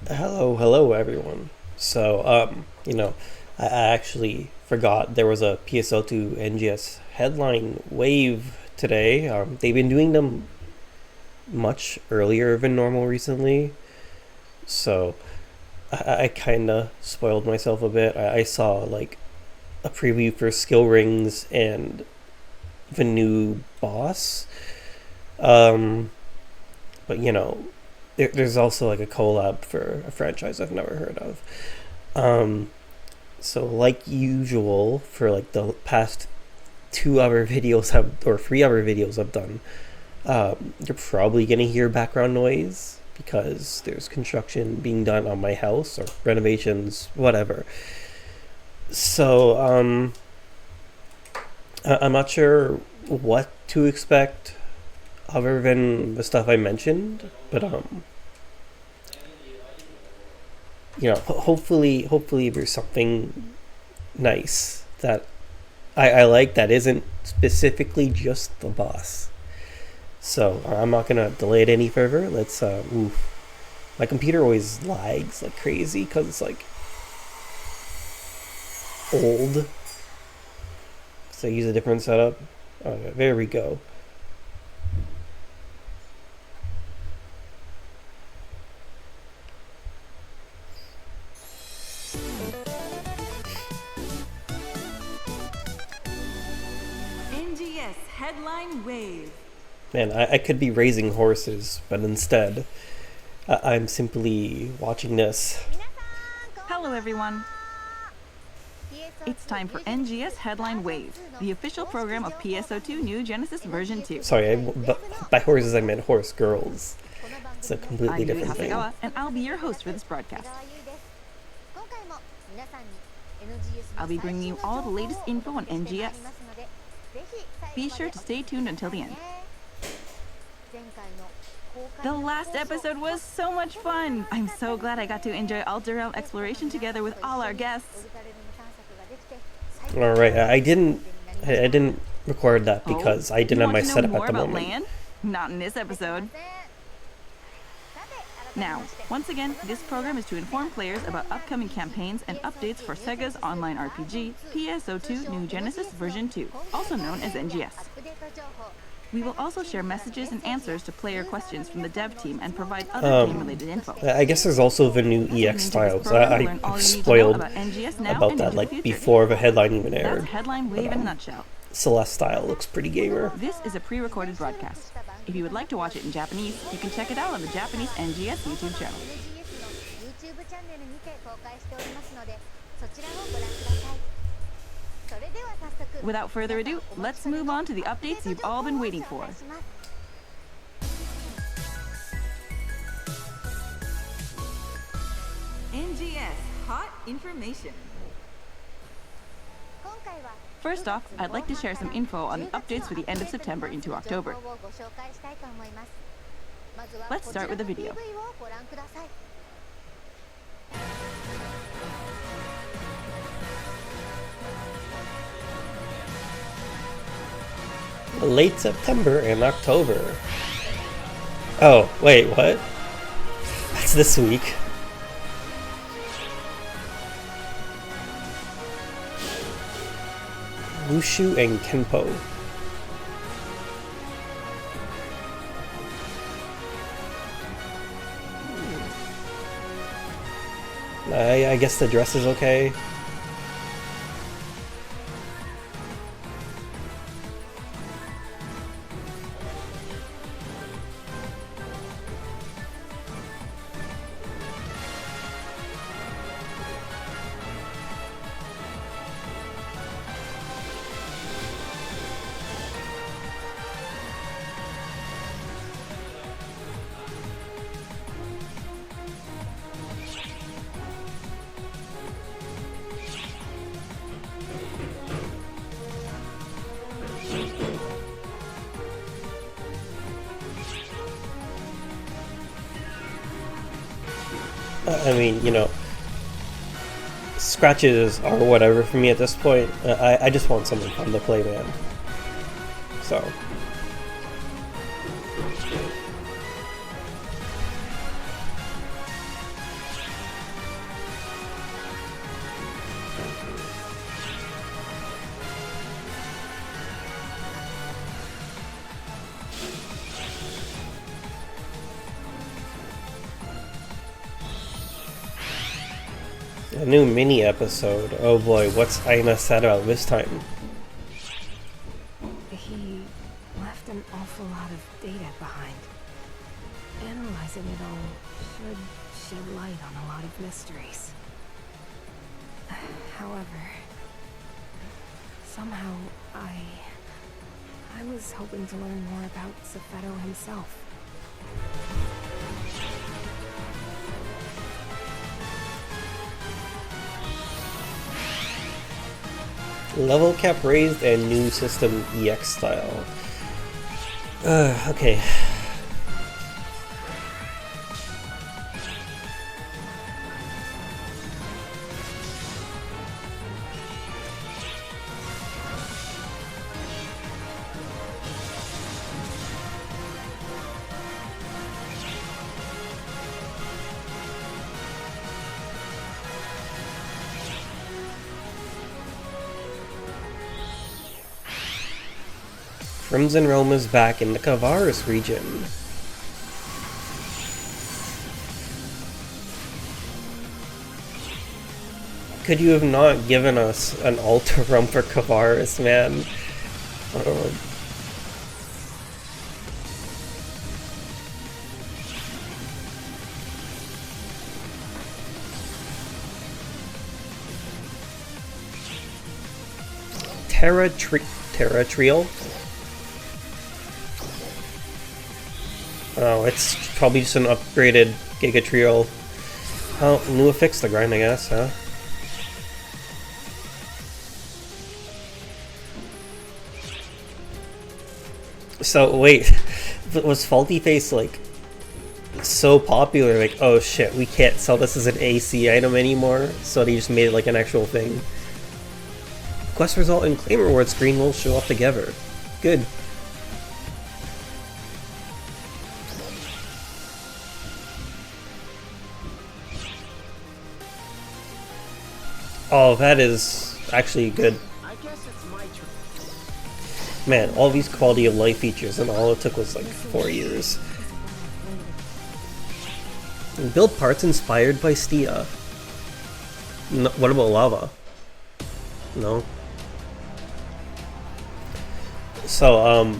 Hello everyone. I actually forgot there was a PSO2 NGS headline wave today. They've been doing them much earlier than normal recently, so I kind of spoiled myself a bit. I saw like a preview for skill rings and the new boss. Um, but there's also like a collab for a franchise I've never heard of. Um, So, like usual, for like the past or 3 other videos I've done, you're probably gonna hear background noise because there's construction being done on my house or renovations, whatever. So, I'm not sure what to expect other than the stuff I mentioned, but hopefully there's something nice that I like that isn't specifically just the boss. So I'm not gonna delay it any further. Let's. My computer always lags like crazy because it's like old. So I use a different setup. Okay, there we go. NGS Headline Wave. Man, I could be raising horses, but instead, I'm simply watching this. Hello everyone. It's time for NGS Headline Wave, the official program of PSO2 New Genesis version 2. Sorry, by horses I meant horse girls. It's a completely I'm Yui different thing. Hasegawa, and I'll be your host for this broadcast. I'll be bringing you all the latest info on NGS. Be sure to stay tuned until the end. The last episode was so much fun! I'm so glad I got to enjoy Alter Realm exploration together with all our guests. All right, I didn't record that because I didn't have my setup at the moment. Land? Not in this episode. Now, once again, this program is to inform players about upcoming campaigns and updates for Sega's online RPG, PSO2 New Genesis version 2, also known as NGS. We will also share messages and answers to player questions from the dev team and provide other game-related info. I guess there's also the new EX styles. I spoiled about that like before the headline even aired. That's Headline Wave in a nutshell. Celeste style looks pretty gamer. This is a pre-recorded broadcast. If you would like to watch it in Japanese, you can check it out on the Japanese NGS YouTube channel. Without further ado, let's move on to the updates you've all been waiting for. NGS Hot Information. First off, I'd like to share some info on the updates for the end of September into October. Let's start with the video. Late September and October. Oh, wait, what? That's this week. Wushu and Kenpo. I guess the dress is okay. I mean, scratches are whatever for me at this point. I just want something fun to play, man. So. A new mini episode. Oh boy, what's Aina sad about this time? He left an awful lot of data behind. Analyzing it all should shed light on a lot of mysteries. However, somehow I was hoping to learn more about Zafeto himself. Level cap raised and new system EX style. Okay. Crimson Realm is back in the Kavaris region. Could you have not given us an Alta Realm for Kavaris, man? Terra Trio? Oh, it's probably just an upgraded Giga Trio. Oh, new affix the grind, I guess, huh? So, wait, was Faulty Face, like, so popular, like, oh shit, we can't sell this as an AC item anymore, so they just made it like an actual thing. Quest result and claim reward screen will show up together. Good. Oh, that is actually good. I guess it's my turn. Man, all these quality of life features, and all it took was like 4 years. Build parts inspired by Stia. No, what about lava? No. So,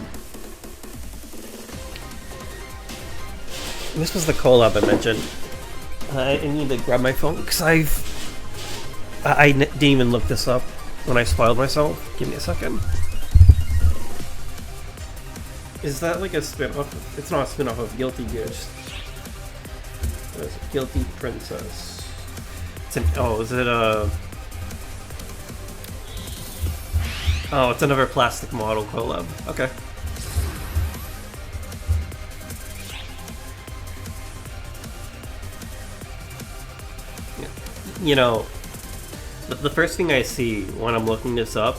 this was the collab I mentioned. I need to grab my phone because I didn't even look this up when I spoiled myself. Give me a second. Is that like a spin-off? It's not a spin-off of Guilty Gears. What is it? Guilty Princess. It's an, oh, is it a... Oh, it's another plastic model collab. Okay. You know, the first thing I see when I'm looking this up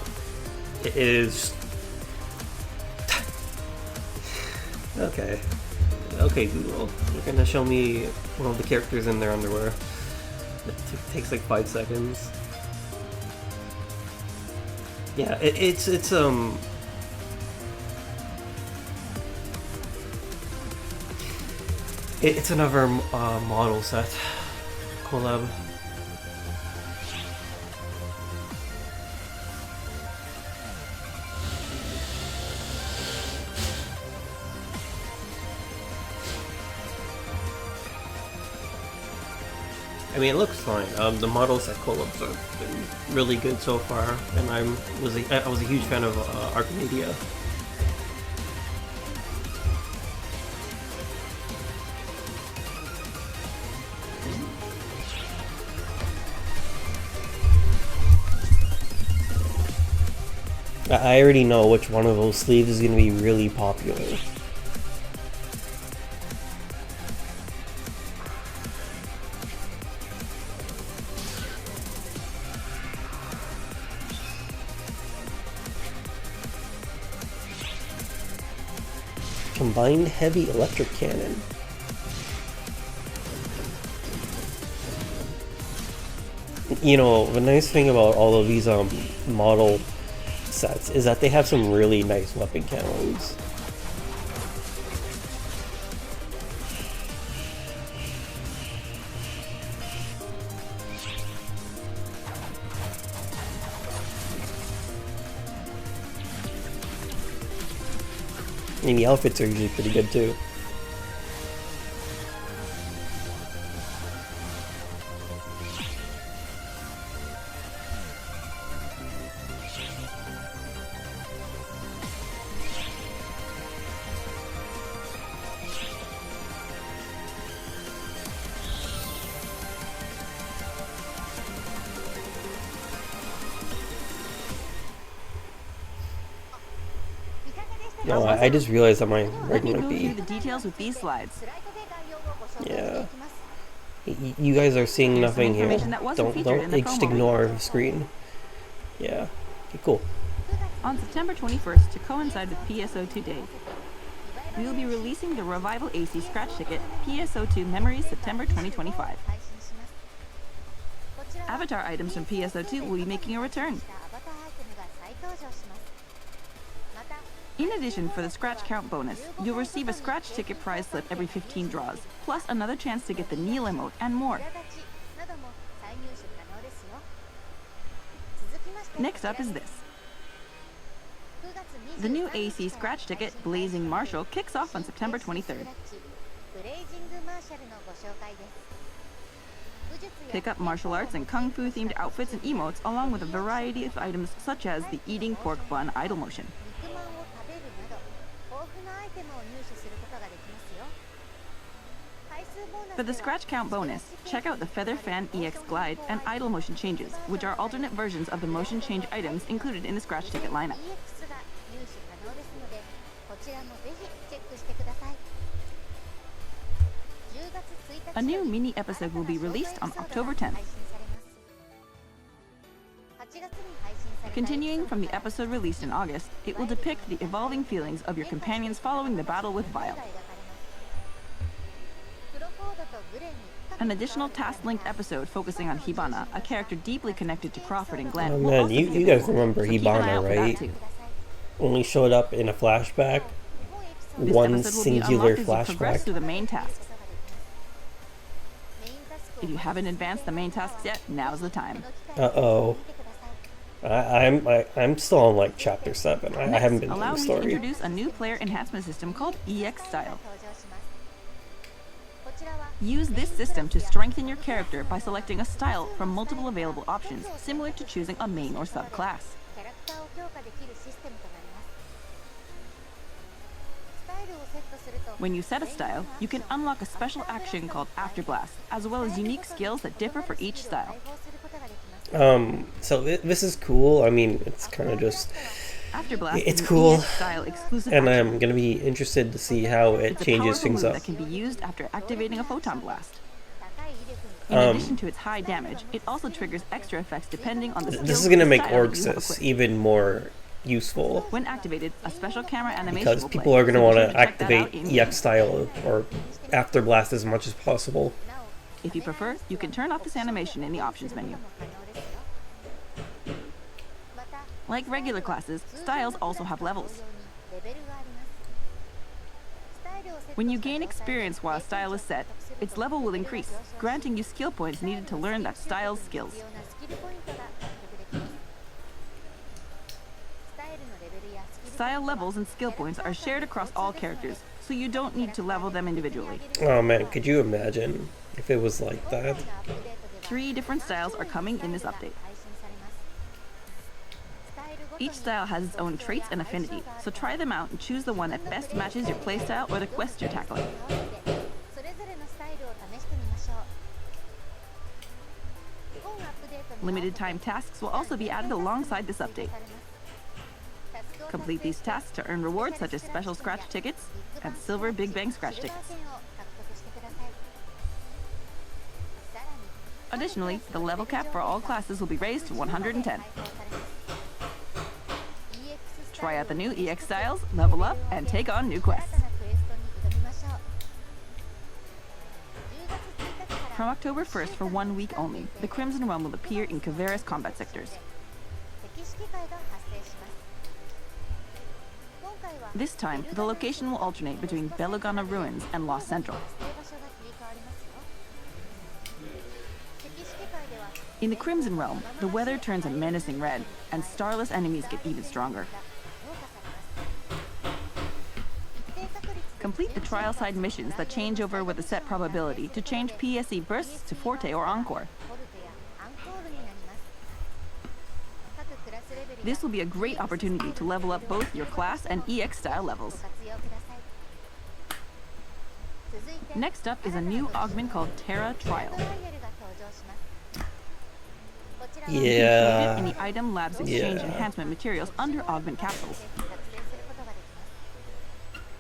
is... Okay. Okay, Google. You're gonna show me one of the characters in their underwear. It takes like 5 seconds. Yeah, it's another model set collab. I mean, it looks fine. The models at collabs have been really good so far, and I was a huge fan of Arcadia. I already know which one of those sleeves is going to be really popular. Combined heavy electric cannon. You know, the nice thing about all of these model sets is that they have some really nice weapon cannons. And the outfits are usually pretty good too. No, I just realized that my Let rig me might go through be. the details with these slides. Yeah. You guys are seeing Here's some nothing here. information that wasn't featured in the Just promo ignore the screen. Yeah. Okay, cool. On September 21st, to coincide with PSO2 Day, we will be releasing the Revival AC scratch ticket PSO2 Memories September 2025. Avatar items from PSO2 will be making a return. In addition, for the scratch count bonus, you'll receive a scratch ticket prize slip every 15 draws, plus another chance to get the Kneel emote and more. Next up is this. The new AC scratch ticket, Blazing Marshall, kicks off on September 23rd. Pick up martial arts and kung fu themed outfits and emotes, along with a variety of items such as the eating pork bun idle motion. For the scratch count bonus, check out the Feather Fan EX Glide and idle motion changes, which are alternate versions of the motion change items included in the scratch ticket lineup. A new mini episode will be released on October 10th. Continuing from the episode released in August, it will depict the evolving feelings of your companions following the battle with Vile. An additional task-linked episode focusing on Hibana, a character deeply connected to Crawford and Glenn. Oh will man, also be you guys available, remember so keep an eye Hibana, out for that right? too. Only showed up in a flashback. This One episode will be singular unlocked as you progress flashback. through the main tasks. If you haven't advanced the main tasks yet, now's the time. Uh-oh. I'm still on like chapter 7. I Next, haven't been through allow the me to story. introduce a new player enhancement system called EX Style. Use this system to strengthen your character by selecting a style from multiple available options, similar to choosing a main or subclass. When you set a style, you can unlock a special action called Afterblast, as well as unique skills that differ for each style. So this is cool. I mean, it's kind of just, Afterblast it's is an cool, EX style exclusive and action. I'm gonna be interested to see how it It's a changes powerful things move up. that can be used after activating a photon blast. In addition to its high damage, it also triggers extra effects depending on the skill This is gonna and make style that you have Orgsys equipped. even more useful, When activated, a special camera animation because will people play, are gonna so be want sure to check that out activate in-game. EX style or After Blast as much as possible. If you prefer, you can turn off this animation in the options menu. Like regular classes, styles also have levels. When you gain experience while a style is set, its level will increase, granting you skill points needed to learn that style's skills. Style levels and skill points are shared across all characters, so you don't need to level them individually. Oh man, could you imagine if it was like that? 3 different styles are coming in this update. Each style has its own traits and affinity, so try them out and choose the one that best matches your playstyle or the quest you're tackling. Limited time tasks will also be added alongside this update. Complete these tasks to earn rewards such as special scratch tickets and silver Big Bang scratch tickets. Additionally, the level cap for all classes will be raised to 110. Try out the new EX styles, level up, and take on new quests. From October 1st for 1 week only, the Crimson Realm will appear in Kavera's combat sectors. This time, the location will alternate between Belogana Ruins and Lost Central. In the Crimson Realm, the weather turns a menacing red, and starless enemies get even stronger. complete the trial side missions that change over with a set probability to change PSE bursts to Forte or Encore. This will be a great opportunity to level up both your class and EX style levels. Next up is a new augment called Terra Trial. Yeah. Included in the item labs exchange enhancement materials under augment capsules.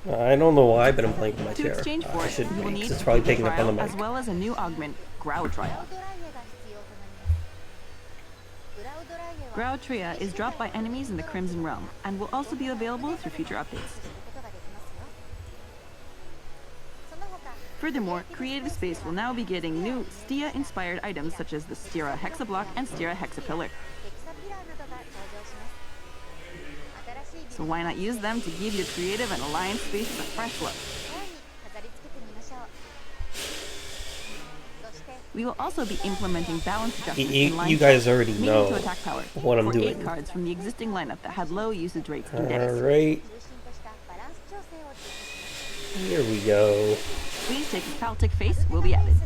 I don't know why, but I'm playing with my To Terra. exchange for I it, shouldn't you will be, need 'cause it's probably Terra picking up on the Trial mic. as well as a new augment, Grau Trial. Grau Tria is dropped by enemies in the Crimson Realm and will also be available through future updates. Furthermore, Creative Space will now be getting new Stia-inspired items such as the Stira Hexablock and Stira Hexapillar. So why not use them to give your creative and alliance spaces a fresh look? We will also be implementing balance adjustments in line You guys already mainly know to attack power what I'm for doing. 8 cards from the existing lineup that had low usage rates in Dennis. Alright. Here we go. Please take a Celtic face will be added.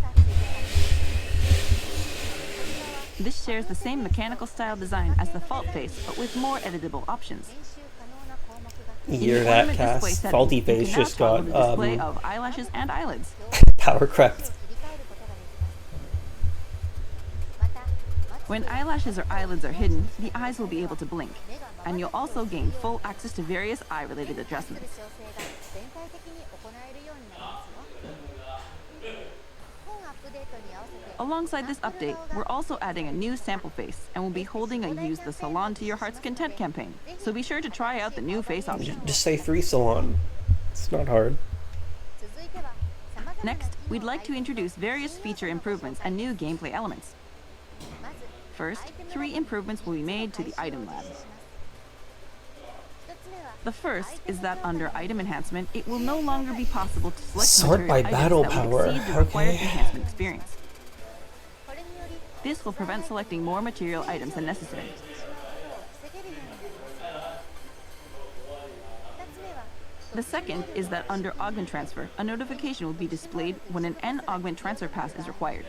This shares the same mechanical style design as the Fault face, but with more editable options. Hear that, Cass? Faulty Face just got the display of eyelashes and eyelids. power crept. When eyelashes or eyelids are hidden, the eyes will be able to blink, and you'll also gain full access to various eye-related adjustments. Alongside this update, we're also adding a new sample face, and we'll be holding a Use the Salon to Your Heart's Content campaign, so be sure to try out the new face option. Just say free salon. It's not hard. Next, we'd like to introduce various feature improvements and new gameplay elements. First, 3 improvements will be made to the item lab. The first is that under item enhancement, it will no longer be possible to select Sort by material battle items that would power, exceed the required okay. enhancement experience. This will prevent selecting more material items than necessary. The second is that under augment transfer, a notification will be displayed when an N augment transfer pass is required.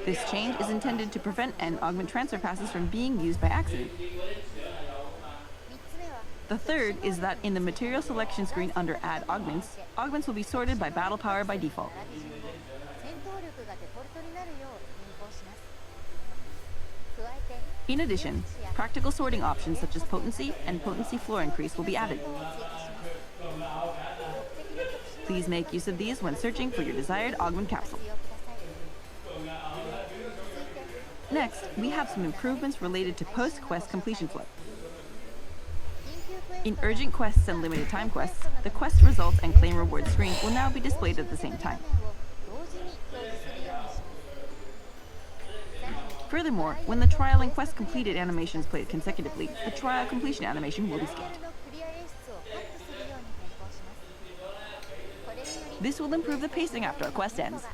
This change is intended to prevent N augment transfer passes from being used by accident. The third is that in the material selection screen under Add Augments, augments will be sorted by battle power by default. In addition, practical sorting options such as potency and potency floor increase will be added. Please make use of these when searching for your desired augment capsule. Next, we have some improvements related to post-quest completion flow. In urgent quests and limited time quests, the quest results and claim reward screen will now be displayed at the same time. Furthermore, when the trial and quest completed animations played consecutively, the trial completion animation will be skipped. This will improve the pacing after a quest ends.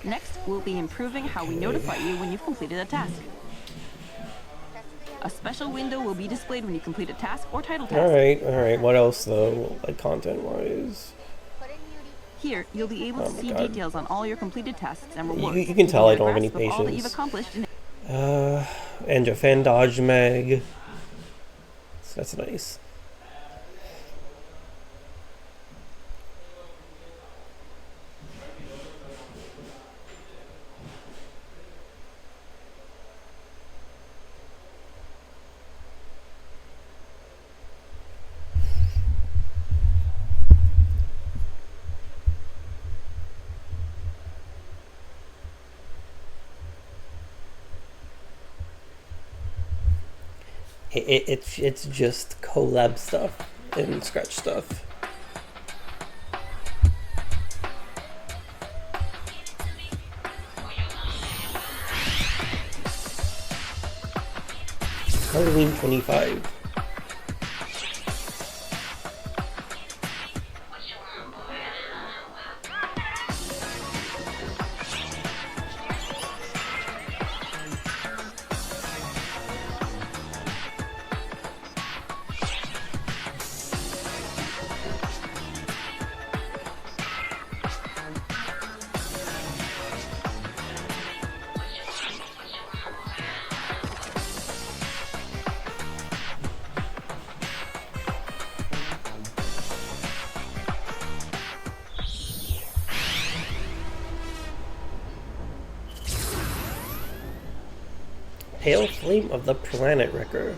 Next, we'll be improving how we notify you when you've completed a task. A special window will be displayed when you complete a task or title task. Alright. What else, though? Like, content-wise? Here, you'll be able to see God. details on all your completed tasks and rewards. You can tell I don't have any Grasp of all that you've patience. accomplished in And your fan dodge mag. So that's nice. It's just collab stuff and scratch stuff. Halloween 25. Pale Flame of the Planet Wrecker.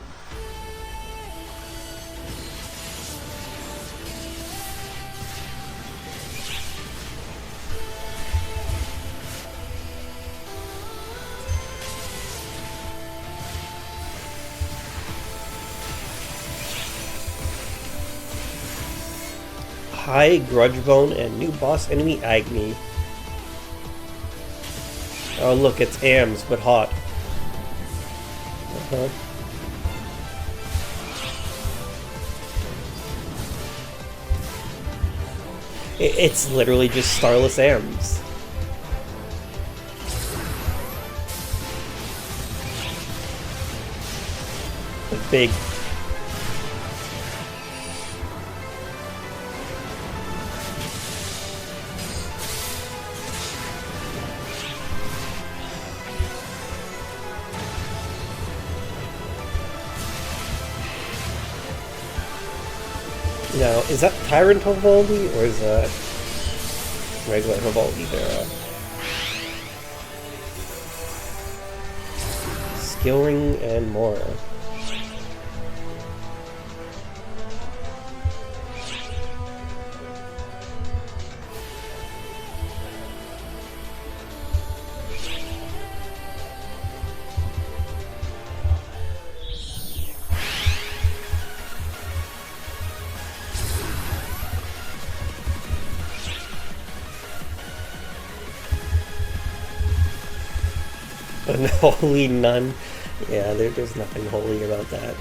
High Grudgebone and new boss enemy Agni. Oh look, it's AMS, but hot. It's literally just Starless AMS. Big. Now, is that Tyrant Vivaldi or is that regular Vivaldi there? Skill ring and more. Unholy Nun. Yeah, there's nothing holy about that.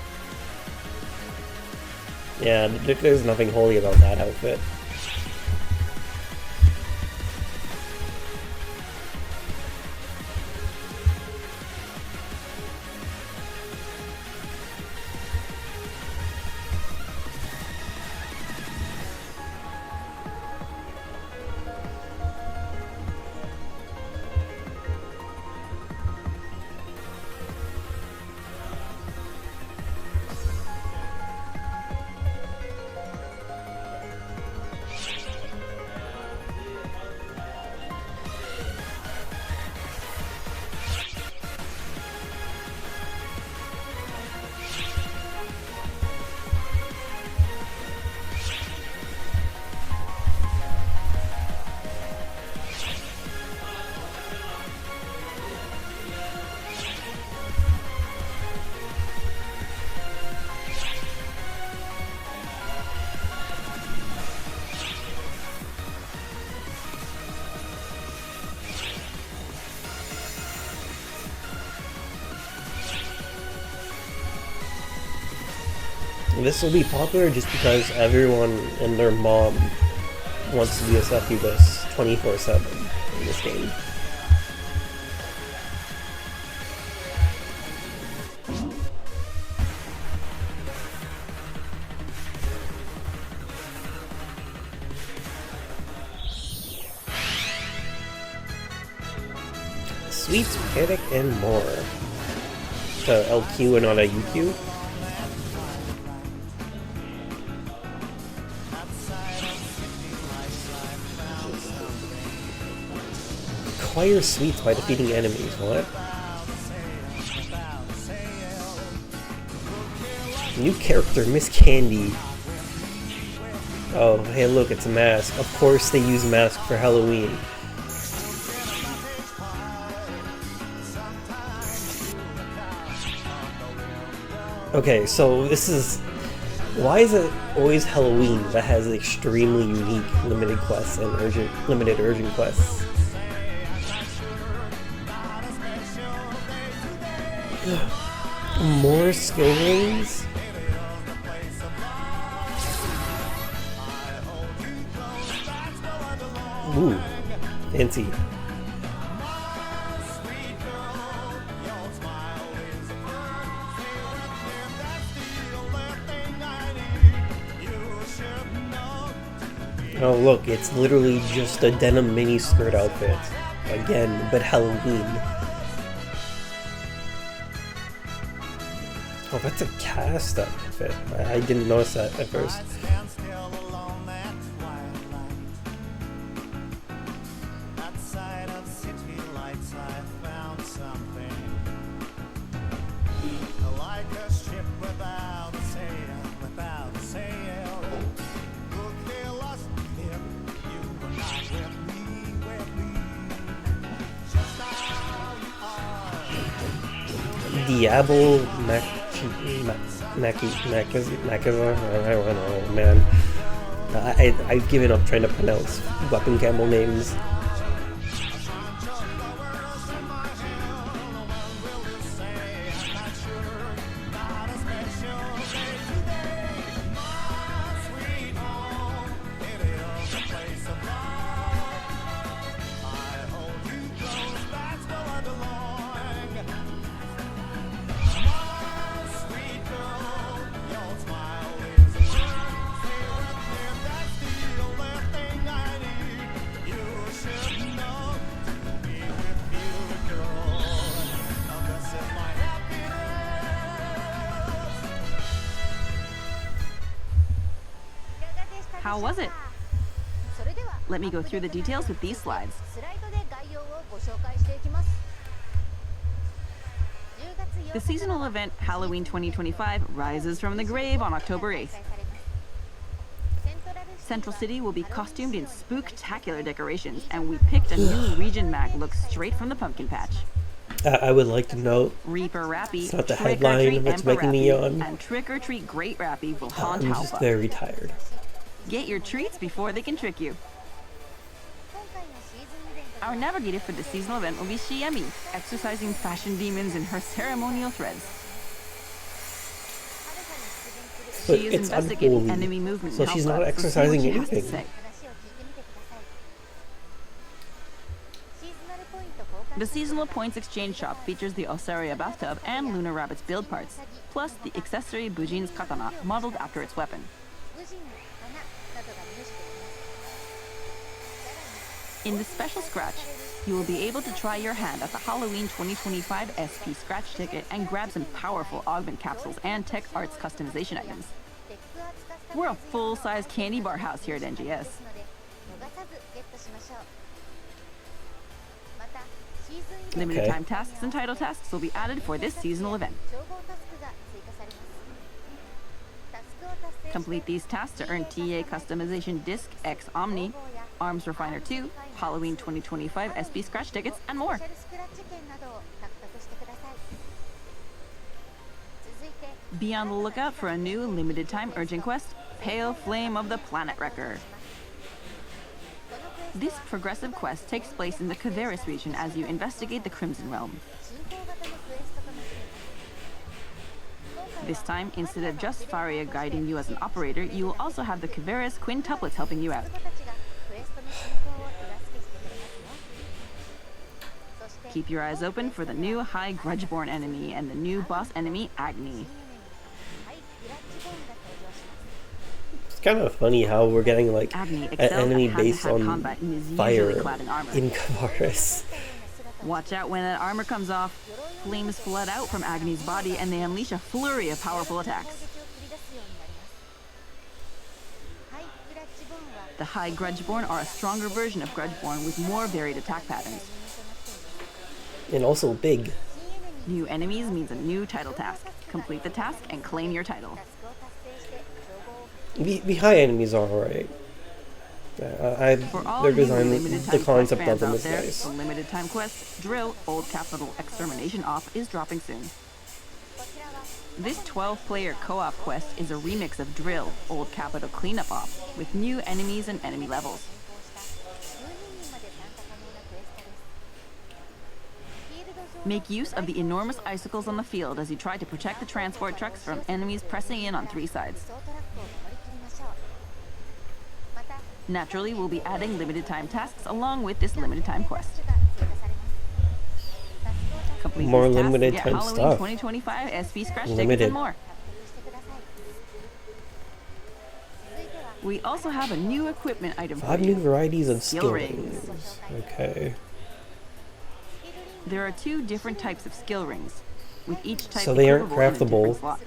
Yeah, there's nothing holy about that outfit. This will be popular just because everyone and their mom wants to be a succubus 24/7 in this game. Sweets, Panic, and more. To LQ and not a UQ. Acquire sweets by defeating enemies. What? New character, Miss Candy. Oh, hey look, it's a mask. Of course they use mask for Halloween. Okay, so this is... Why is it always Halloween that has extremely unique limited quests and limited urgent quests? More skill rings? Ooh, fancy. Oh look, it's literally just a denim mini skirt outfit. Again, but Halloween. Oh, that's a cast outfit. I didn't notice that at first. Diablo Makiva. I don't know, man. I've given up trying to pronounce weapon camel names. How was it? Let me go through the details with these slides. The seasonal event Halloween 2025 rises from the grave on October 8th. Central City will be costumed in spooktacular decorations, and we picked a new region mag look straight from the pumpkin patch. I would like to note, Reaper Rappy, it's not the Trick or headline Treat that's Emperor making me Rappy, yawn. and Trick or Treat Great Rappy will haunt I'm just Halpa. very tired. Get your treats before they can trick you. Our navigator for the seasonal event will be Shiemi, exercising fashion demons in her ceremonial threads. But She is it's investigating unholy, enemy movement. so in she's Halpa, not so see what exercising she has to anything. say. The seasonal points exchange shop features the Osaria bathtub and Luna Rabbit's build parts, plus the accessory Bujin's katana, modeled after its weapon. In the special scratch, you will be able to try your hand at the Halloween 2025 SP scratch ticket and grab some powerful augment capsules and tech arts customization items. We're a full-size candy bar house here at NGS. Limited Okay. time tasks and title tasks will be added for this seasonal event. Complete these tasks to earn TA Customization Disc X Omni, Arms Refiner 2, Halloween 2025 SP Scratch tickets, and more. Be on the lookout for a new limited time urgent quest, Pale Flame of the Planet Wrecker. This progressive quest takes place in the Caveris region as you investigate the Crimson Realm. This time, instead of just Faria guiding you as an operator, you will also have the Caveris quintuplets helping you out. Keep your eyes open for the new High Grudgeborn enemy and the new boss enemy, Agni. It's kind of funny how we're getting like Agni an excels enemy at based hand-to-hand on combat and is fire usually clad in armor. in Kavaris. Watch out when that armor comes off. Flames flood out from Agni's body and they unleash a flurry of powerful attacks. The High Grudgeborn are a stronger version of Grudgeborn with more varied attack patterns. And also big. New enemies means a new title task. Complete the task and claim your title. The high enemies are alright. For all Their you design, limited the time concept quest of them fans is out there, nice. the limited time quest Drill Old Capital Extermination Off is dropping soon. This 12-player co-op quest is a remix of Drill Old Capital Cleanup Off with new enemies and enemy levels. Make use of the enormous icicles on the field as you try to protect the transport trucks from enemies pressing in on three sides. Naturally, we'll be adding limited time tasks along with this limited time quest. Complete More these tasks limited and get time Halloween stuff. 2025 SP scratch tickets Limited. and more. We also have a new equipment item for 5 you. new varieties of Skill skill rings. rings. Okay. There are 2 different types of skill rings, with each type So they aren't equipable in a different craftable. slot.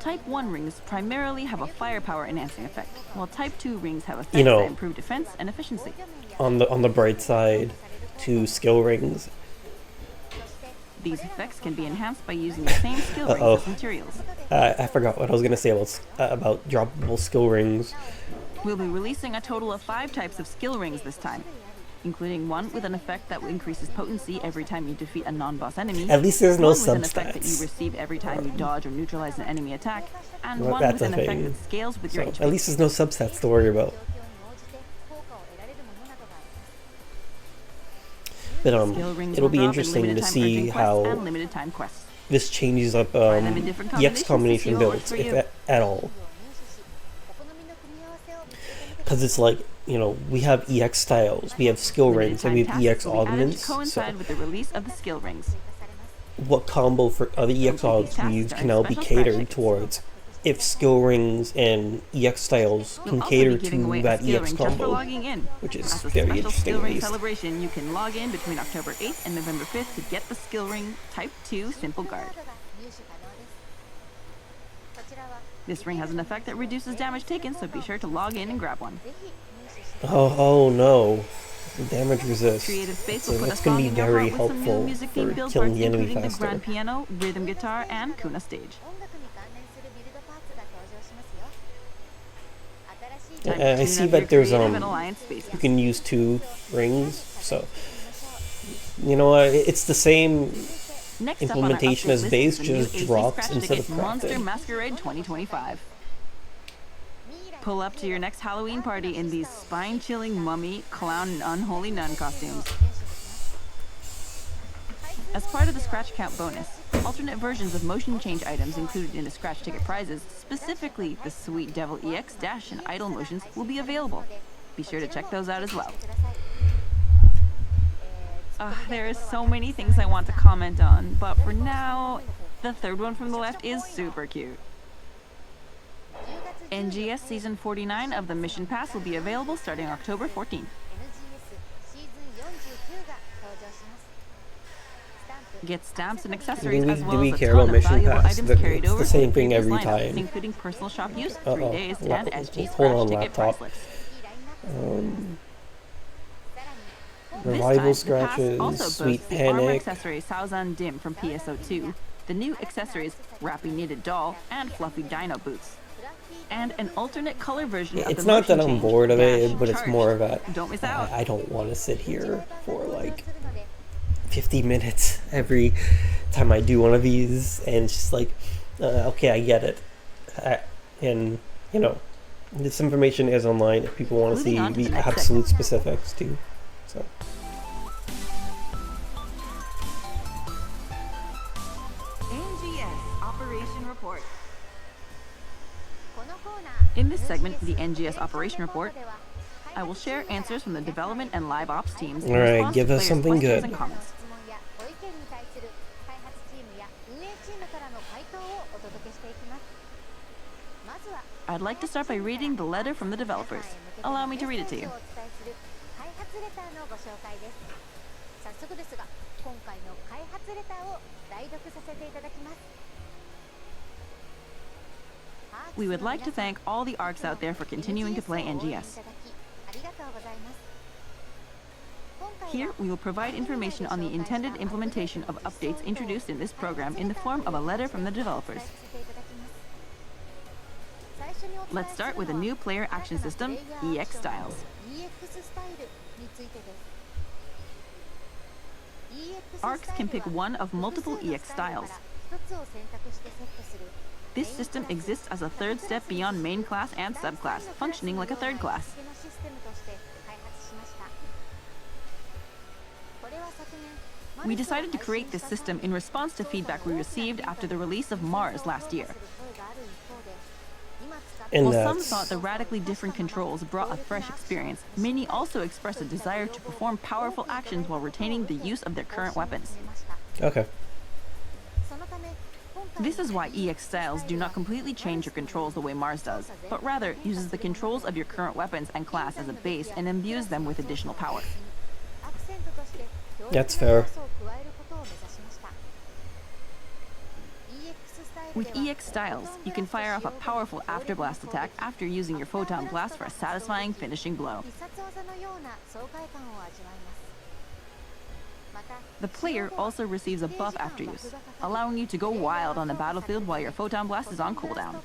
Type 1 rings primarily have a firepower enhancing effect, while Type 2 rings have effects know, that improve defense and efficiency. On the bright side, 2 skill rings. These effects can be enhanced by using the same skill rings Uh-oh. as materials. I forgot what I was gonna say about droppable skill rings. We'll be releasing a total of 5 types of skill rings this time. including one with an effect that increases potency every time you defeat a non-boss enemy, At least there's no one with an effect that you substats. receive every time you dodge or neutralize an enemy attack, and Well, one that's with a an effect thing. that scales with your So HP. at least there's no substats to worry about. But Skill rings it'll will be drop in interesting limited to time see urgent quests and how limited time quests. this changes up Try them in different EX combinations to see combination what builds, works for if you. at all. Because it's like, you know, we have EX styles, we have skill Limited rings, and time we have tasks EX will be added to augments. So coincide with the release of the skill rings. what combo for other EX Complete these augments we tasks use are can now be special scratch catered tickets. towards if skill rings and EX styles We'll can also cater be giving away to a that skill EX ring just for combo, logging in. which is As a very special interesting skill at ring least. celebration, you can log in between October 8th and November 5th to get the skill ring Type 2 Simple Guard. This ring has an effect that reduces damage taken, so be sure to log in and grab one. Oh no. Damage resist. Creative Space So will put a that's going song to in be your very heart with some new helpful music for themed build killing parts, the enemy including the faster. grand piano, rhythm guitar, and Kuna stage. I see that there's you can use 2 rings, so you know it's the same Next implementation up as on our update base, list is the new just AC drops scratch instead of ticket, Monster crafted. Masquerade 2025. Pull up to your next Halloween party in these spine-chilling mummy, clown, and unholy nun costumes. As part of the scratch count bonus, alternate versions of motion change items included in the scratch ticket prizes, specifically the Sweet Devil EX dash and idle motions, will be available. Be sure to check those out as well. There is so many things I want to comment on, but for now, the third one from the left is super cute. NGS Season 49 of the Mission Pass will be available starting October 14th. Get stamps and accessories as well we as a care ton about of Mission valuable Pass? items carried It's over the from same the thing previous every lineup, time. including personal shop use, 3 Uh-oh. days, and SG Hold scratch on, ticket laptop. priceless. Revival This time, the pass scratches, also Sweet boasts the armor Panic. accessory Saozan Dim from PSO2, the new accessories Rappy Knitted Doll and Fluffy Dino Boots, and an alternate color version of It's the not that motion I'm change bored of it, Dash but it's Charged. more of that Don't miss out. I don't want to sit here for like 50 minutes every time I do one of these, and it's just like, okay, I get it. And, you know, this information is online if people want to Moving see on to the the next absolute specifics too. So. NGS Operation Report. In this segment, the NGS Operation Report, I will share answers from the development and live ops teams in Alright, response give to us players' something questions good. and comments. I'd like to start by reading the letter from the developers. Allow me to read it to you. We would like to thank all the ARCs out there for continuing to play NGS. Here, we will provide information on the intended implementation of updates introduced in this program in the form of a letter from the developers. Let's start with a new player action system, EX Styles. ARCs can pick one of multiple EX styles. This system exists as a third step beyond main class and subclass, functioning like a third class. We decided to create this system in response to feedback we received after the release of Mars last year. And While some thought the radically different controls brought a fresh experience, many also expressed a desire to perform powerful actions while retaining the use of their current weapons. Okay. This is why EX styles do not completely change your controls the way Mars does, but rather uses the controls of your current weapons and class as a base and imbues them with additional power. That's fair. With EX styles, you can fire off a powerful afterblast attack after using your photon blast for a satisfying finishing blow. The player also receives a buff after use, allowing you to go wild on the battlefield while your photon blast is on cooldown.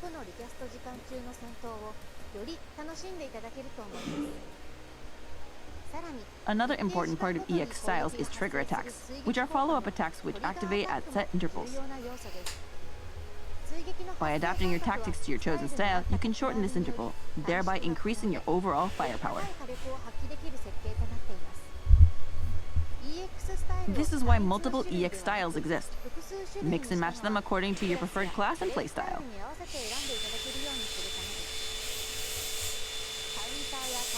Another important part of EX styles is trigger attacks, which are follow-up attacks which activate at set intervals. By adapting your tactics to your chosen style, you can shorten this interval, thereby increasing your overall firepower. This is why multiple EX styles exist. Mix and match them according to your preferred class and playstyle.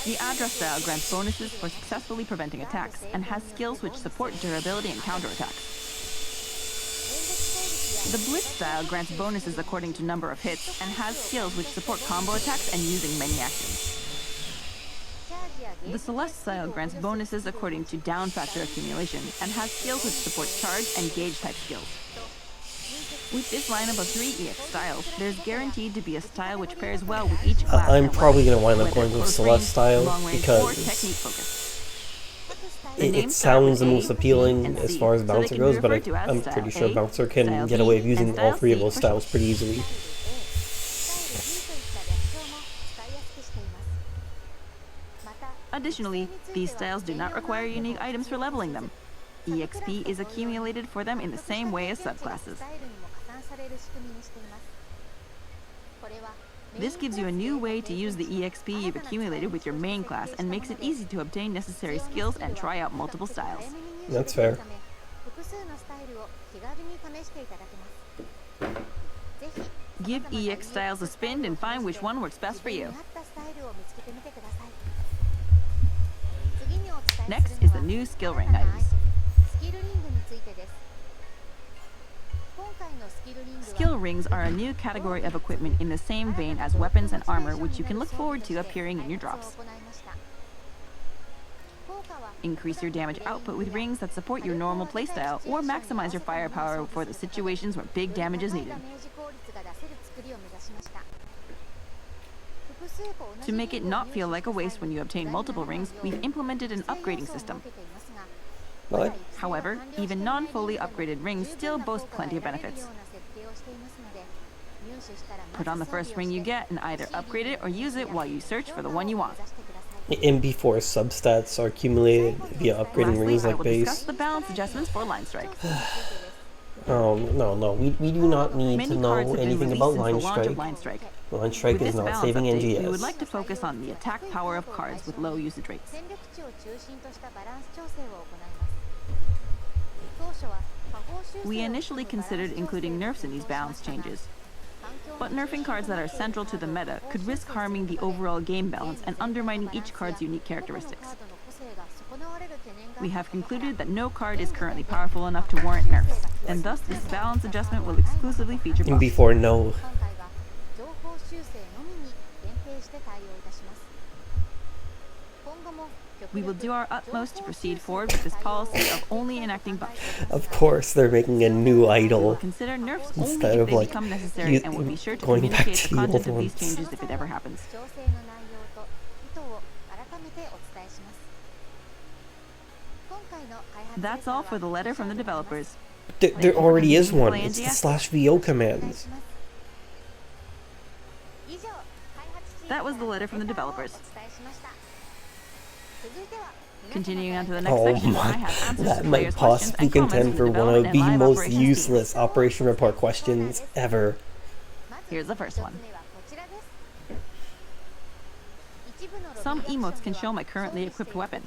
The Adra style grants bonuses for successfully preventing attacks and has skills which support durability and counterattacks. The Blitz style grants bonuses according to number of hits and has skills which support combo attacks and using many actions. The Celeste style grants bonuses according to down factor accumulation and has skills which support charge and gauge type skills. With this lineup of 3 EX styles, there's guaranteed to be a style which pairs well with each class. I'm probably going to wind up going with Celeste style because it sounds the most appealing as far as Bouncer goes, but I'm pretty sure Bouncer can get away with using all 3 of those styles pretty easily. Additionally, these styles do not require unique items for leveling them. EXP is accumulated for them in the same way as subclasses. This gives you a new way to use the EXP you've accumulated with your main class and makes it easy to obtain necessary skills and try out multiple styles. That's fair. Give EX styles a spin and find which one works best for you. Next is the new skill ring items. Skill rings are a new category of equipment in the same vein as weapons and armor, which you can look forward to appearing in your drops. Increase your damage output with rings that support your normal playstyle, or maximize your firepower for the situations where big damage is needed. To make it not feel like a waste when you obtain multiple rings, we've implemented an upgrading system. What? However, even non-fully upgraded rings still boast plenty of benefits. Put on the first ring you get and either upgrade it or use it while you search for the one you want. In before substats are accumulated via upgrading rings like I will base. discuss the balance adjustments for Line Strike. Oh, no, we do not need to know anything about Line Strike. Line Strike is not saving NGS. We would like to focus on the attack power of cards with low usage rates. We initially considered including nerfs in these balance changes, but nerfing cards that are central to the meta could risk harming the overall game balance and undermining each card's unique characteristics. We have concluded that no card is currently powerful enough to warrant nerfs, and thus this balance adjustment will exclusively feature buffs. Before no. We will do our utmost to proceed forward with this policy of only enacting buffs. Of course, they're making a new We will idol consider nerfs instead only if of they like become necessary and will be sure to going back communicate to the the old content of these ones. changes if it ever happens. That's all for the letter from the developers. There already is one. It's the /VO commands. That was the letter from the developers. Continuing on to the next Oh section, I my, have answers that to might players' questions possibly and comments contend from for the one of development the and live most operations team. useless Operation Report questions ever. Here's the first one. Some emotes can show my currently equipped weapon.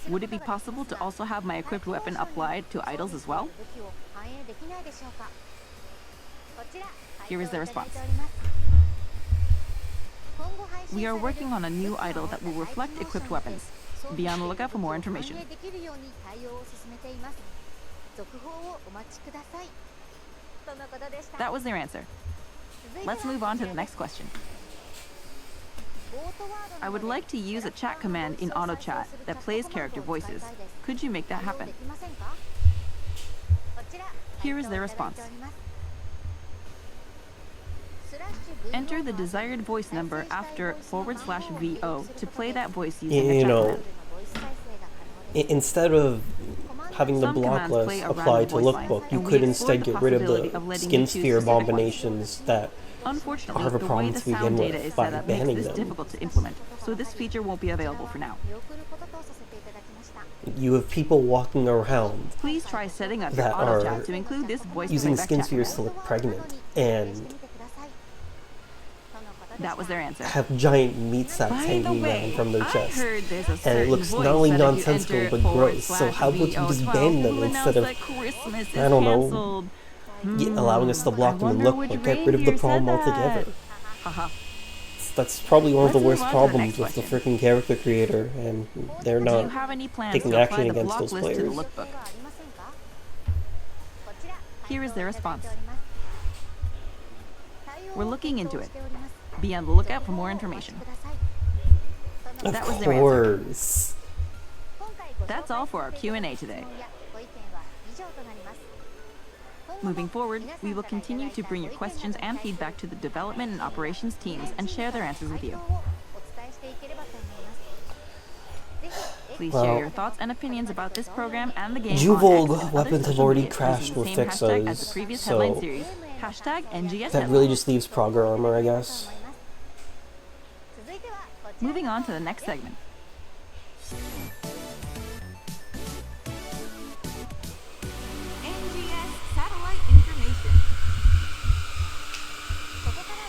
Would it be possible to also have my equipped weapon applied to idols as well? Here is the response. We are working on a new idol that will reflect equipped weapons. Be on the lookout for more information. That was their answer. Let's move on to the next question. I would like to use a chat command in auto chat that plays character voices. Could you make that happen? Here is their response. Enter the desired voice number after /VO to play that voice using a You chat know, command. instead of having the Some block commands play list a apply random to voice line, lookbook, you and we could explored instead the get rid of possibility the of letting skin you choose sphere specific ones. combinations that Unfortunately, Have a the way problem the to begin sound data with is by set up makes banning this them. difficult to implement, so this feature won't be available for now. You have people walking around Please try setting up your that auto are chat to include this voice using playback skin chat. spheres to look pregnant and That was their answer. have giant meat sacks By the hanging way, down from their I chest. heard there's a And certain it looks voice not only that if you nonsensical enter but gross. So how about you just /VO12, ban them will instead announce of that Christmas is I don't know, canceled. allowing us to block I them and wonder look which or get rid of the reindeer problem said that. altogether? Haha. That's probably one of the Let's move worst on to the problems next with the question. freaking character creator, and they're Do not you have any plans taking to apply action the against block those list to the players. lookbook? Here is their response. We're looking into it. Be on the lookout for more information. Of That was their answer. course. That's all for our Q&A today. Moving forward, we will continue to bring your questions and feedback to the development and operations teams and share their answers with you. Please share Well, your thoughts and opinions about this program and the game Juvold on X and other weapons have social already media crashed using the with same hashtag as the fixes, previous headline so series, #NGS that really just leaves Progger Armor, I guess. Moving on to the next segment. NGS satellite information.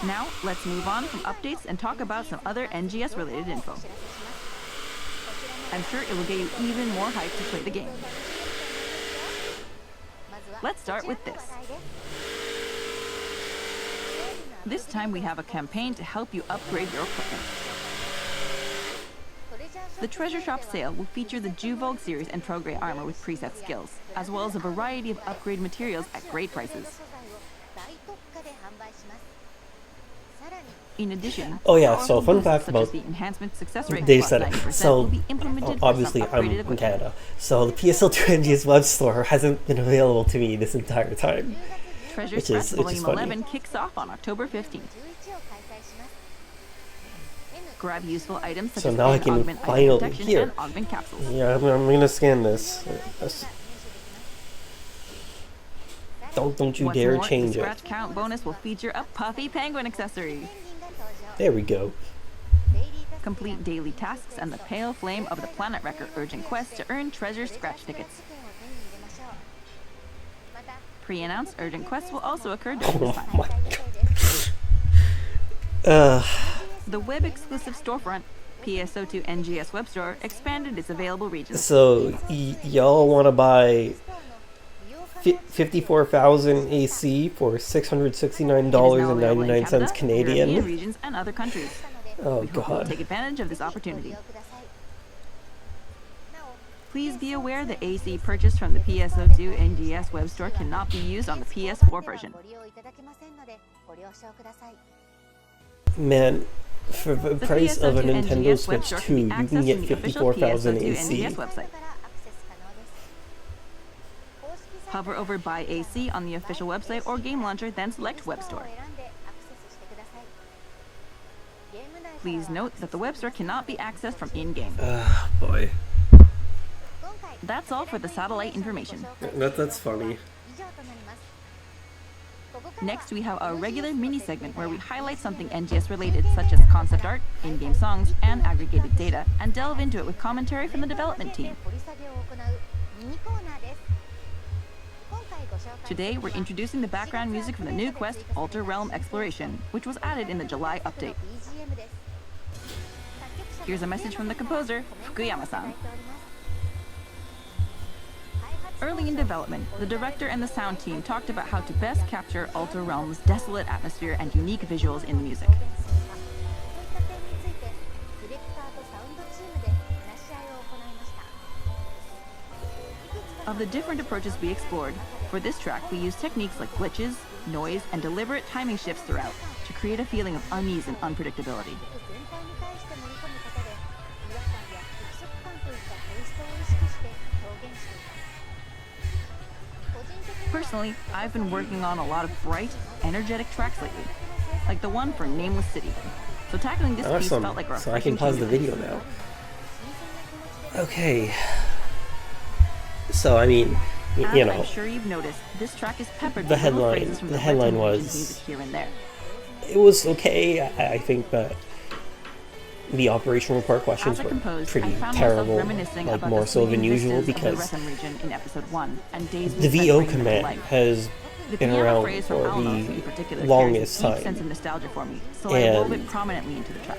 Now, let's move on from updates and talk about some other NGS related info. I'm sure it will get you even more hyped to play the game. Let's start with this. This time we have a campaign to help you upgrade your equipment. The Treasure Shop sale will feature the Juvold series and Prograde armor with preset skills, as well as a variety of upgrade materials at great prices. In addition, Oh yeah, powerful so fun boosts fact such about as the enhancement success rate they plus said it. 90% So will be implemented for obviously some I'm upgraded in equipment. Canada, so the PSO2 NGS web store hasn't been available to me this entire time. Treasure Which Scratch is Volume funny. 11 kicks off on October 15th. Grab useful items such So as now I and can augment item finally protection here. and augment capsules. Yeah, I'm gonna scan this. Don't you What's dare more, change the it. scratch count bonus will feature a puffy penguin accessory. There we go. Complete daily tasks and the pale flame of the Planet Wrecker urgent quest to earn treasure scratch tickets. Pre-announced urgent quests will also occur during this time. My God. The web-exclusive storefront, PSO2 NGS web store, expanded its available regions. So y'all want to buy 54,000 AC for It is now $669.99 available in Canada, European Canadian? regions, and other countries. Oh We hope you'll god. take advantage of this opportunity. Please be aware the AC purchased from the PSO2 NGS web store cannot be used on the PS4 version. Man, for the The price of a PSO2 Nintendo NGS Switch web store 2, can be you can accessed get from the official 54,000 PSO2 AC. NGS website. Hover over Buy AC on the official website or game launcher, then select Web Store. Please note that the web store cannot be accessed from in-game. Ah, boy. That's all for the satellite information. That's funny. Next, we have our regular mini segment where we highlight something NGS related, such as concept art, in-game songs, and aggregated data, and delve into it with commentary from the development team. Today, we're introducing the background music from the new quest, Alter Realm Exploration, which was added in the July update. Here's a message from the composer, Fukuyama-san. Early in development, the director and the sound team talked about how to best capture Alter Realm's desolate atmosphere and unique visuals in the music. Of the different approaches we explored, for this track we used techniques like glitches, noise, and deliberate timing shifts throughout to create a feeling of unease and unpredictability. Personally, I've been working on a lot of bright, energetic tracks lately, like the one for Nameless City. So tackling this piece Awesome. felt like a So I can refreshing pause the change of video pace. now. Okay. So I mean, As you know, I'm sure you've noticed, this track is peppered the with little headline- phrases from the the headline Red Division's was- music here and there. it was okay. I think that the operational report questions As I were composed, pretty I found terrible, myself reminiscing like about more the so than fleeting usual, vistas of the because Retham region in episode 1 and days we the spent VO bringing them to command life. has The been piano around phrase from for Alnos in the particular longest carries a deep sense of time. nostalgia for me, so I wove it And prominently into the track.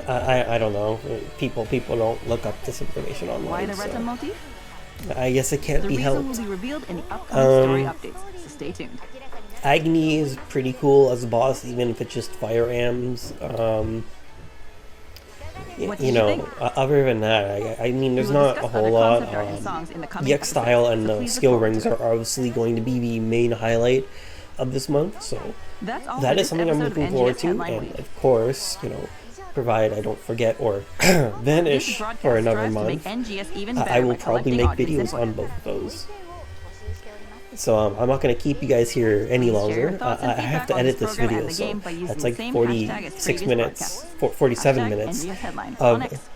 I don't know. People don't look up this information Why online, the Retham so motif? I guess it can't The be reason will helped. be revealed in the upcoming story Um, updates, so stay tuned. Agni is pretty cool as a boss, even if it's just fire ams. What did You you know, think? Other than that, I mean, We there's will not discuss a whole other lot. concept art and songs in the coming The X style episodes, and so the please look skill forward rings to are it. obviously going to be the main highlight of this month, so That's all that for is this something I'm episode of looking forward NGS to. Headline And Wave. of course, you know, provide I don't forget or This vanish broadcast for another strives to make month, NGS even I better will by probably collecting make audience videos input. on both of those. So I'm not going to keep you guys here any Please share your longer. thoughts and I have feedback to on edit this this program video, and the so game by using that's the like same hashtag as 46 previous minutes, broadcasts. 47 Hashtag minutes NGS Headline on X. of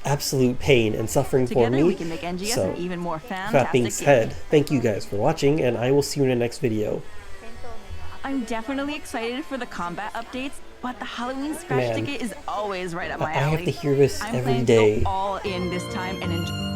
absolute pain and suffering for Together me. we can make NGS So, an even more with that being fantastic game. said, thank you guys for watching, and I will see you in the next video. I'm definitely excited for the combat updates, but the Halloween scratch Man, ticket is always right up my I have alley. to hear this I'm every planning day. to go all in this time and enjoy.